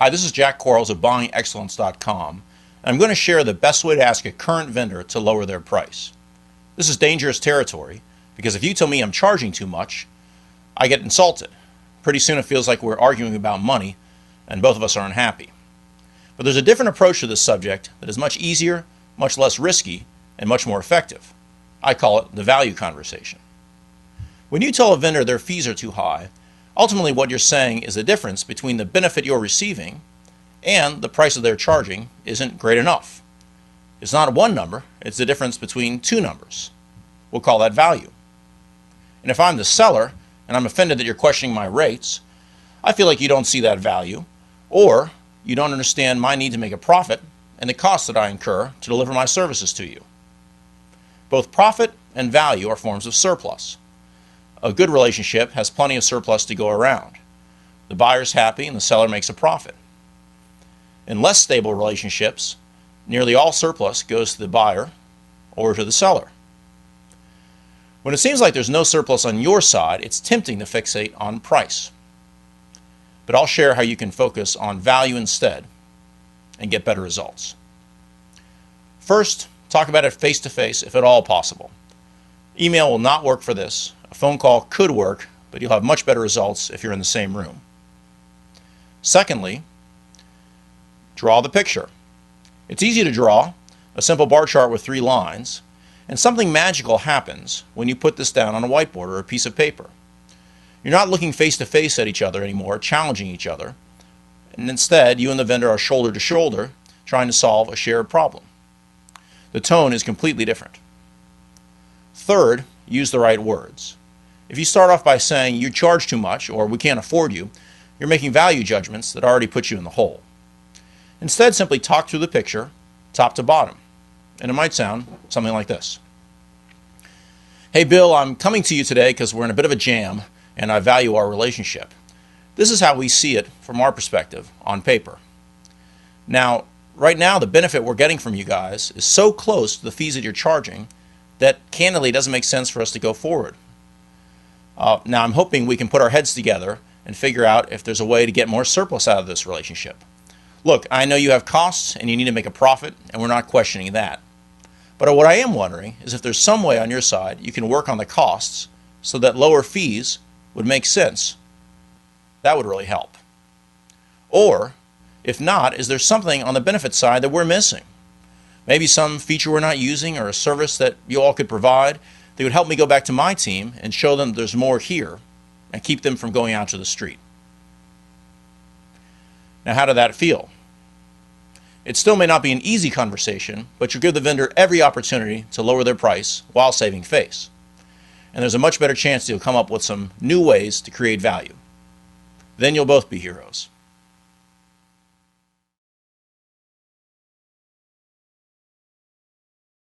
Hi, this is Jack Quarles of BuyingExcellence.com, and I'm going to share the best way to ask a current vendor to lower their price. This is dangerous territory because if you tell me I'm charging too much, I get insulted. Pretty soon it feels like we're arguing about money and both of us are unhappy. But there's a different approach to this subject that is much easier, much less risky, and much more effective. I call it the value conversation. When you tell a vendor their fees are too high, ultimately what you're saying is the difference between the benefit you're receiving and the price that they're charging isn't great enough. It's not one number, it's the difference between two numbers. We'll call that value. And if I'm the seller and I'm offended that you're questioning my rates, I feel like you don't see that value, or you don't understand my need to make a profit and the cost that I incur to deliver my services to you. Both profit and value are forms of surplus. A good relationship has plenty of surplus to go around. The buyer's happy and the seller makes a profit. In less stable relationships, nearly all surplus goes to the buyer or to the seller. When it seems like there's no surplus on your side, it's tempting to fixate on price. But I'll share how you can focus on value instead and get better results. First, talk about it face-to-face if at all possible. Email will not work for this. A phone call could work, but you'll have much better results if you're in the same room. Secondly, draw the picture. It's easy to draw, a simple bar chart with 3 lines, and something magical happens when you put this down on a whiteboard or a piece of paper. You're not looking face-to-face at each other anymore, challenging each other, and instead you and the vendor are shoulder to shoulder trying to solve a shared problem. The tone is completely different. Third, use the right words. If you start off by saying you charge too much or we can't afford you, you're making value judgments that already put you in the hole. Instead, simply talk through the picture, top to bottom. And it might sound something like this. Hey Bill, I'm coming to you today because we're in a bit of a jam and I value our relationship. This is how we see it from our perspective on paper. Now, right now the benefit we're getting from you guys is so close to the fees that you're charging that candidly it doesn't make sense for us to go forward. Now I'm hoping we can put our heads together and figure out if there's a way to get more surplus out of this relationship. Look, I know you have costs and you need to make a profit, and we're not questioning that. But what I am wondering is if there's some way on your side you can work on the costs so that lower fees would make sense. That would really help. Or, if not, is there something on the benefit side that we're missing? Maybe some feature we're not using or a service that you all could provide that would help me go back to my team and show them there's more here and keep them from going out to the street. Now, how did that feel? It still may not be an easy conversation, but you give the vendor every opportunity to lower their price while saving face. And there's a much better chance that you'll come up with some new ways to create value. Then you'll both be heroes.